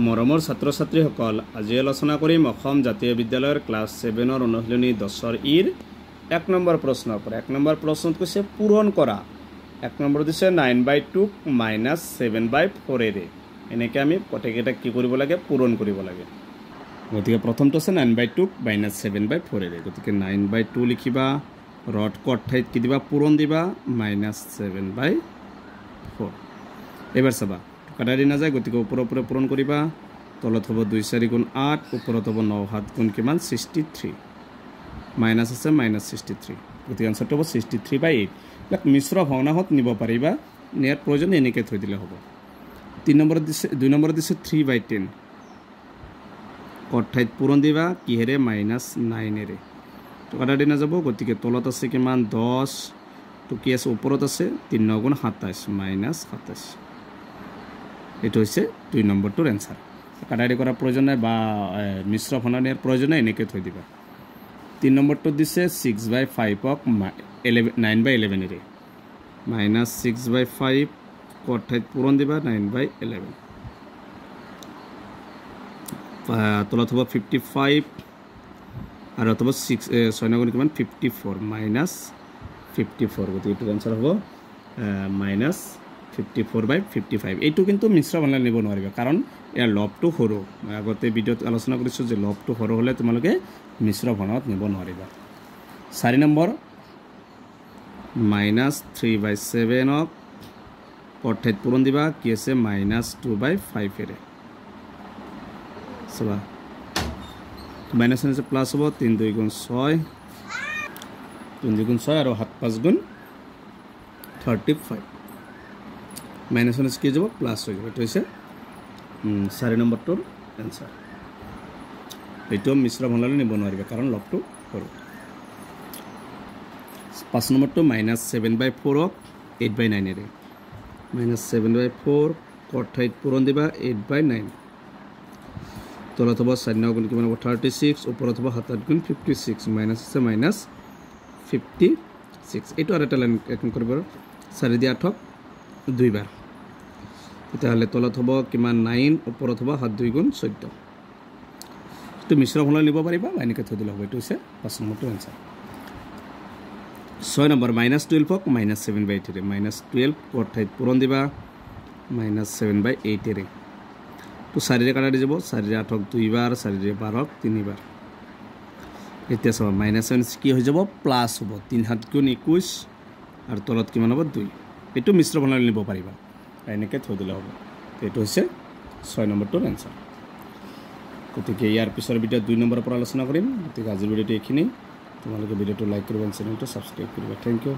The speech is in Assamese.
মৰমৰ ছাত্ৰ ছাত্ৰীসকল আজি আলোচনা কৰিম অসম জাতীয় বিদ্যালয়ৰ ক্লাছ 7ৰ অনুশীলনী 10ৰ ইৰ 1 নম্বৰ প্ৰশ্নৰ পৰা 1 নম্বৰ প্ৰশ্নত কৈছে পূৰণ কৰা 1 নম্বৰ দিছে 9/2 - 7/4 এৰে এনেকৈ আমি প্ৰত্যেকটা কি কৰিব লাগে পূৰণ কৰিব লাগে গতিকে প্ৰথমটো আছে 9/2 - 7/4 এৰে গতিকে 9/2 লিখিবা ৰড কট ঠাইত কি দিবা পূৰণ দিবা -7/4 এবাৰ চাবা কাটা দি না যায় গতিকে ওপৰৰ পৰা পূৰণ কৰিবা তলত হ'ব 2 4 গুণ 8 ওপৰত হ'ব 9 7 গুণ কিমান 63 মাইনাছ আছে -63 গতিকে আনসাৰটো হ'ব 63/8 লাক মিশ্ৰ ভগ্নাংশত নিব পাৰিবা নিয়াৰ প্ৰয়োজন এনেকৈ থৈ দিলে হ'ব 3 নম্বৰ দিছে 2 নম্বৰ দিছে 3/10 কট ঠাইত পূৰণ দিবা কিহেৰে -9 এৰে তো কাটা দি না যাব গতিকে তলত আছে কিমান 10 তো কি আছে ওপৰত আছে 3 9 গুণ 27 -27 এটা হচ্ছে 2 নম্বরটোর এনসার কাটারি করার প্রয়োজন নাই বা মিশ্র ফলনের প্রয়োজন নাই এনেকে থৈ দিবা 3 নম্বরটো দিছে 6/5 9/11 এরে -6/5 কট ঠাইত পূরণ দিবা 9/11 তলত হ'ব 55 আর অথবা 6 9 গুণ কিমান 54 -54 গতি এটার এনসার হ'ব -54/55 এইটো কিন্তু মিশ্ৰ ফলন নিব নোৱাৰিবা কাৰণ ইয়াৰ লবটো সৰু মই আগতে ভিডিঅ'ত আলোচনা কৰিছোঁ যে লবটো সৰু হ'লে তোমালোকে মিশ্ৰ ফলনত নিব নোৱাৰিবা 4 নম্বৰ -3/7 কট ঠাইত পূৰণ দিবা কি আছে -2/5 এৰে চাবা মাইনাছ আছে প্লাছ হ'ব 3 2 গুণ 6 3 2 গুণ 6 আৰু 7 5 গুণ 35 মাইনাছ মাইনাছ কি যাব প্লাছ হৈ যাব এইটো হৈছে 4 নম্বৰটোৰ এনসাৰ এইটো মিশ্ৰ ফলনলৈ নিব নোৱাৰিবা কাৰণ লবটো সৰু 5 নম্বৰটো -7/4 8/9 এৰে -7/4 কট ঠাইত পূৰণ দিবা 8/9 তলত হ'ব 4 9 গুণ কিমান হ'ব 36 ওপৰত হ'ব 7 8 গুণ 56 মাইনাছ আছে -56 এইটো আৰু এটা লাইন এখন কৰিব 4 দিয়ে 8 দুইবাৰ তেতিয়াহ'লে তলত হ'ব কিমান 9 ওপৰত হ'ব 7 2 গুণ 14 এইটো মিশ্ৰ ফলন নিব পাৰিবা বা এনেকৈ থৈ দিলে হ'ব এইটো হৈছে 5 নম্বৰটো এনসাৰ 6 নম্বৰ -12 -7/8 এৰে -12 কট ঠাইত পূৰণ দিবা -7/8 এৰে তো 4 ৰে কাটা দি যাব 4 ৰে 8 দুইবাৰ 4 ৰে 12 তিনিবাৰ এতিয়া চাবা -7 কি হৈ যাব প্লাছ হ'ব 3 7 গুণ 21 আৰু তলত কিমান হ'ব 2 এইটো মিশ্ৰ ফলন নিব পাৰিবা এনেকৈ থৈ দিলে হ'ব এইটো হৈছে 6 নম্বৰটোৰ এনসাৰ গতিকে ইয়াৰ পিছৰ ভিডিঅ'ত 2 নম্বৰৰ পৰা আলোচনা কৰিম গতিকে আজিৰ ভিডিঅ'টো এইখিনি তোমালোকে ভিডিঅ'টো লাইক কৰিবা চেনেলটো ছাবস্ক্ৰাইব কৰিবা থেংক ইউ